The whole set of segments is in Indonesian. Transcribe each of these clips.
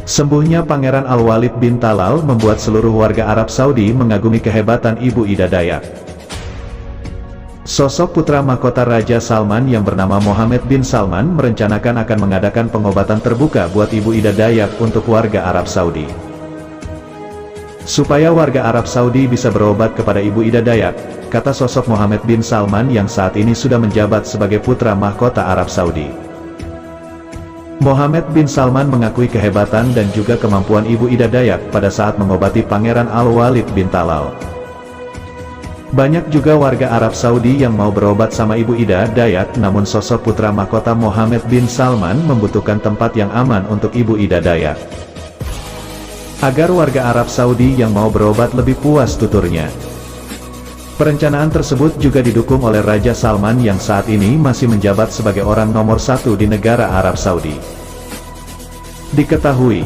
Sembuhnya Pangeran Al-Walid bin Talal membuat seluruh warga Arab Saudi mengagumi kehebatan Ibu Ida Dayak. Sosok putra mahkota Raja Salman yang bernama Mohammed bin Salman merencanakan akan mengadakan pengobatan terbuka buat Ibu Ida Dayak untuk warga Arab Saudi. Supaya warga Arab Saudi bisa berobat kepada Ibu Ida Dayak, kata sosok Mohammed bin Salman yang saat ini sudah menjabat sebagai putra mahkota Arab Saudi. Mohammed bin Salman mengakui kehebatan dan juga kemampuan Ibu Ida Dayak pada saat mengobati Pangeran Al-Walid bin Talal. Banyak juga warga Arab Saudi yang mau berobat sama Ibu Ida Dayak, namun sosok putra mahkota Mohammed bin Salman membutuhkan tempat yang aman untuk Ibu Ida Dayak. Agar warga Arab Saudi yang mau berobat lebih puas tuturnya. Perencanaan tersebut juga didukung oleh Raja Salman yang saat ini masih menjabat sebagai orang nomor 1 di negara Arab Saudi. Diketahui,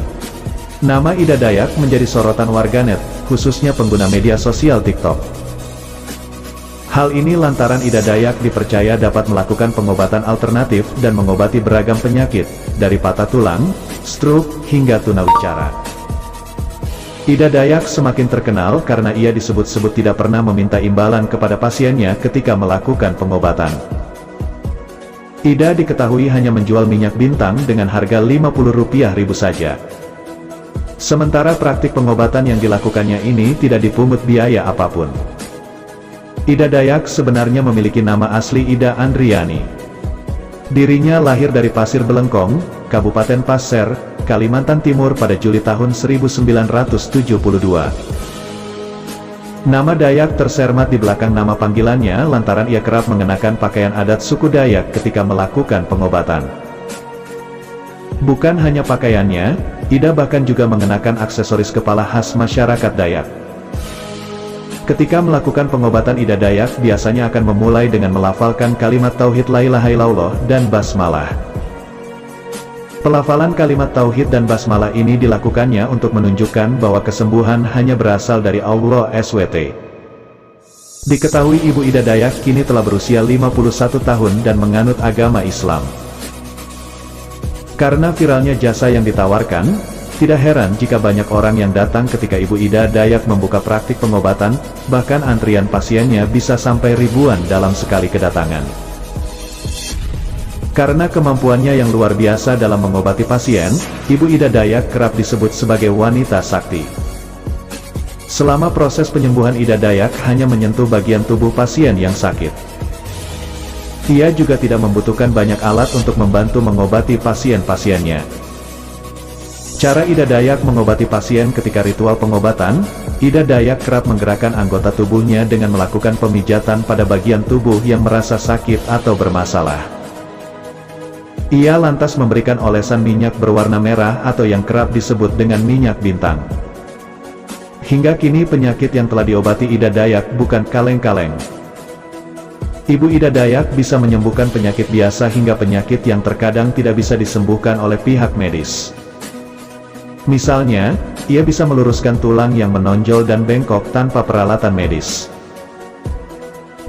nama Ida Dayak menjadi sorotan warganet, khususnya pengguna media sosial TikTok. Hal ini lantaran Ida Dayak dipercaya dapat melakukan pengobatan alternatif dan mengobati beragam penyakit, dari patah tulang, stroke, hingga tunawicara. Ida Dayak semakin terkenal karena ia disebut-sebut tidak pernah meminta imbalan kepada pasiennya ketika melakukan pengobatan. Ida diketahui hanya menjual minyak bintang dengan harga Rp50.000 saja. Sementara praktik pengobatan yang dilakukannya ini tidak dipungut biaya apapun. Ida Dayak sebenarnya memiliki nama asli Ida Andriani. Dirinya lahir dari Pasir Belengkong, Kabupaten Pasir, Kalimantan Timur pada Juli tahun 1972. Nama Dayak tersermat di belakang nama panggilannya lantaran ia kerap mengenakan pakaian adat suku Dayak ketika melakukan pengobatan. Bukan hanya pakaiannya, Ida bahkan juga mengenakan aksesoris kepala khas masyarakat Dayak. Ketika melakukan pengobatan, Ida Dayak biasanya akan memulai dengan melafalkan kalimat tauhid la ilaha illallah dan basmalah. Pelafalan kalimat tauhid dan basmalah ini dilakukannya untuk menunjukkan bahwa kesembuhan hanya berasal dari Allah SWT. Diketahui Ibu Ida Dayak kini telah berusia 51 tahun dan menganut agama Islam. Karena viralnya jasa yang ditawarkan, tidak heran jika banyak orang yang datang ketika Ibu Ida Dayak membuka praktik pengobatan, bahkan antrian pasiennya bisa sampai ribuan dalam sekali kedatangan. Karena kemampuannya yang luar biasa dalam mengobati pasien, Ibu Ida Dayak kerap disebut sebagai wanita sakti. Selama proses penyembuhan, Ida Dayak hanya menyentuh bagian tubuh pasien yang sakit. Ia juga tidak membutuhkan banyak alat untuk membantu mengobati pasien-pasiennya. Cara Ida Dayak mengobati pasien ketika ritual pengobatan, Ida Dayak kerap menggerakkan anggota tubuhnya dengan melakukan pemijatan pada bagian tubuh yang merasa sakit atau bermasalah. Ia lantas memberikan olesan minyak berwarna merah atau yang kerap disebut dengan minyak bintang. Hingga kini penyakit yang telah diobati Ida Dayak bukan kaleng-kaleng. Ibu Ida Dayak bisa menyembuhkan penyakit biasa hingga penyakit yang terkadang tidak bisa disembuhkan oleh pihak medis. Misalnya, ia bisa meluruskan tulang yang menonjol dan bengkok tanpa peralatan medis.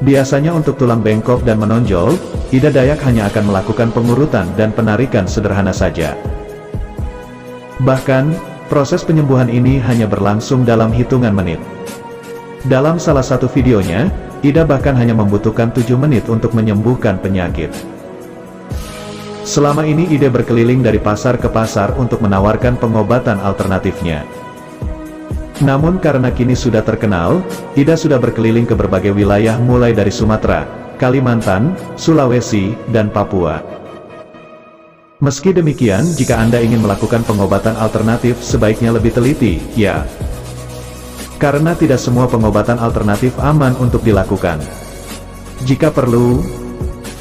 Biasanya untuk tulang bengkok dan menonjol, Ida Dayak hanya akan melakukan pengurutan dan penarikan sederhana saja. Bahkan, proses penyembuhan ini hanya berlangsung dalam hitungan menit. Dalam salah satu videonya, Ida bahkan hanya membutuhkan 7 menit untuk menyembuhkan penyakit. Selama ini Ida berkeliling dari pasar ke pasar untuk menawarkan pengobatan alternatifnya. Namun karena kini sudah terkenal, Ida sudah berkeliling ke berbagai wilayah mulai dari Sumatera, Kalimantan, Sulawesi, dan Papua. Meski demikian, jika Anda ingin melakukan pengobatan alternatif sebaiknya lebih teliti, ya. Karena tidak semua pengobatan alternatif aman untuk dilakukan. Jika perlu,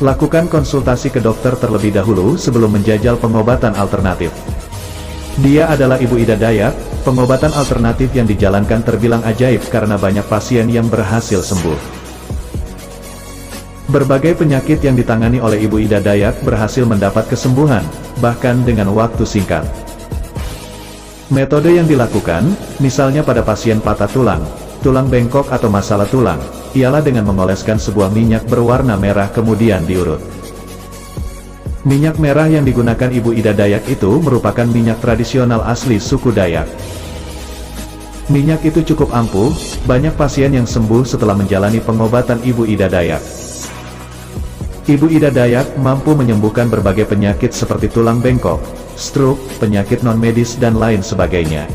lakukan konsultasi ke dokter terlebih dahulu sebelum menjajal pengobatan alternatif. Dia adalah Ibu Ida Dayak. Pengobatan alternatif yang dijalankan terbilang ajaib karena banyak pasien yang berhasil sembuh. Berbagai penyakit yang ditangani oleh Ibu Ida Dayak berhasil mendapat kesembuhan, bahkan dengan waktu singkat. Metode yang dilakukan, misalnya pada pasien patah tulang, tulang bengkok atau masalah tulang, ialah dengan mengoleskan sebuah minyak berwarna merah kemudian diurut. Minyak merah yang digunakan Ibu Ida Dayak itu merupakan minyak tradisional asli suku Dayak. Minyak itu cukup ampuh, banyak pasien yang sembuh setelah menjalani pengobatan Ibu Ida Dayak. Ibu Ida Dayak mampu menyembuhkan berbagai penyakit seperti tulang bengkok, stroke, penyakit non-medis dan lain sebagainya.